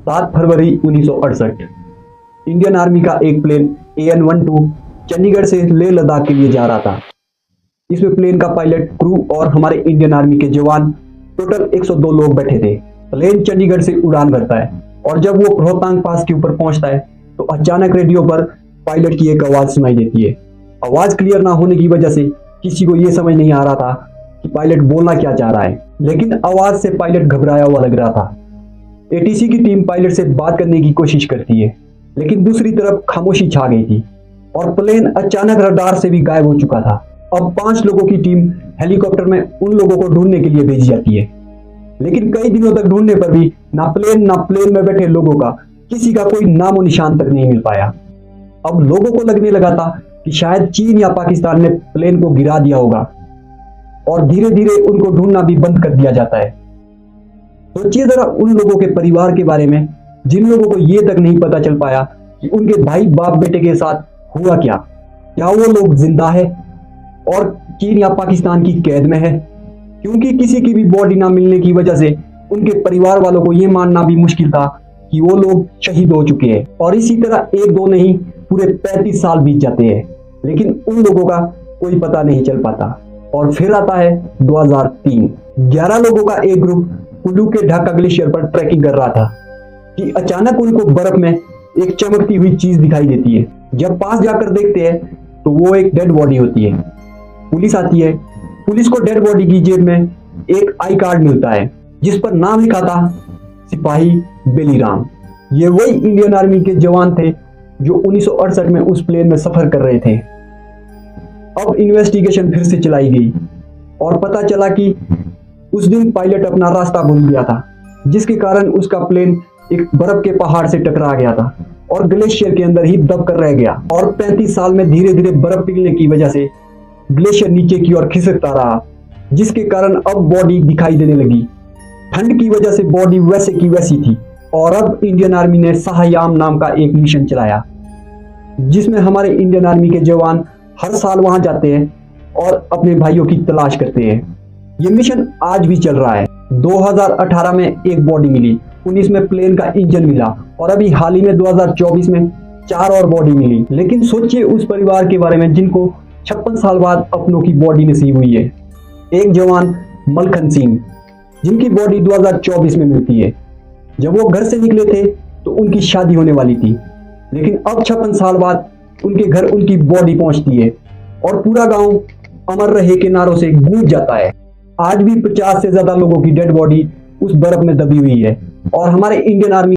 7 फरवरी 1968 Indian army का एक plane AN-12 Chandigarh से लेह लद्दाख के लिए जा रहा था। इसमें प्लेन का पायलट, क्रू और हमारे इंडियन आर्मी के जवान टोटल 102 लोग बैठे थे। प्लेन चंडीगढ़ से उड़ान भरता है और जब वो रोहतांग पास के ऊपर पहुंचता है तो अचानक रेडियो पर पायलट की एक आवाज सुनाई देती है। आवाज क्लियर ना होने की वजह से किसी को यह समझ नहीं आ रहा था कि पायलट बोलना क्या चाह रहा है, लेकिन आवाज से पायलट घबराया हुआ लग रहा था। ATC की टीम पायलट से बात करने की कोशिश करती है, लेकिन दूसरी तरफ खामोशी छा गई थी और प्लेन अचानक रडार से भी गायब हो चुका था। अब 5 लोगों की टीम हेलीकॉप्टर में उन लोगों को ढूंढने के लिए भेजी जाती है, लेकिन कई दिनों तक ढूंढने पर भी ना प्लेन में बैठे लोगों का किसी का कोई नामो निशान तक नहीं मिल पाया। अब लोगों को लगने लगा था कि शायद चीन या पाकिस्तान ने प्लेन को गिरा दिया होगा और धीरे धीरे उनको ढूंढना भी बंद कर दिया जाता है। सोचिए जरा उन लोगों के परिवार के बारे में जिन लोगों को यह तक नहीं पता चल पाया कि उनके भाई बाप बेटे के साथ हुआ क्या वो लोग जिंदा है और चीन या पाकिस्तान की कैद में है। क्योंकि किसी की भी बॉडी ना मिलने की वजह से उनके परिवार वालों को यह मानना भी मुश्किल था कि वो लोग शहीद हो चुके हैं। और इसी तरह 1-2 नहीं, पूरे 35 साल बीत जाते हैं, लेकिन उन लोगों का कोई पता नहीं चल पाता। और फिर आता है 2003। 11 लोगों का एक ग्रुप कुल्लू के ढाका ग्लेशियर पर ट्रैकिंग कर रहा था कि अचानक उनको बर्फ में एक चमकती हुई चीज दिखाई देती है। जब पास जाकर देखते हैं तो वो एक डेड बॉडी होती है। पुलिस आती है। पुलिस को डेड बॉडी की जेब में एक आई कार्ड मिलता है जिस पर नाम लिखा था सिपाही बेलीराम। ये वही इंडियन आर्मी के जवान थे जो 1968 में उस प्लेन में सफर कर रहे थे। अब इन्वेस्टिगेशन फिर से चलाई गई और पता चला कि उस दिन पायलट अपना रास्ता भूल गया था, जिसके कारण उसका प्लेन एक बर्फ के पहाड़ से टकरा गया था और ग्लेशियर के अंदर ही दब कर रह गया। और 35 साल में धीरे धीरे बर्फ पिघलने की वजह से ग्लेशियर नीचे की ओर खिसकता रहा, जिसके कारण अब बॉडी दिखाई देने लगी। ठंड की वजह से बॉडी वैसे की वैसी थी। और अब इंडियन आर्मी ने शाहयाम नाम का एक मिशन चलाया, जिसमें हमारे इंडियन आर्मी के जवान हर साल वहां जाते हैं और अपने भाइयों की तलाश करते हैं। ये मिशन आज भी चल रहा है। 2018 में एक बॉडी मिली, 19 में प्लेन का इंजन मिला और अभी हाल ही में 2024 में 4 और बॉडी मिली। लेकिन सोचिए उस परिवार के बारे में जिनको 56 साल बाद अपनों की बॉडी नसीब हुई है। एक जवान मलखन सिंह, जिनकी बॉडी 2024 में मिलती है। जब वो घर से निकले थे तो उनकी शादी होने वाली थी, लेकिन अब 56 साल बाद उनके घर उनकी बॉडी पहुंचती है और पूरा गांव अमर रहे के नारों से गूंज जाता है। आज भी 50 से ज्यादा लोगों की डेड बॉडी उस बर्फ में दबी हुई है और हमारे इंडियन आर्मी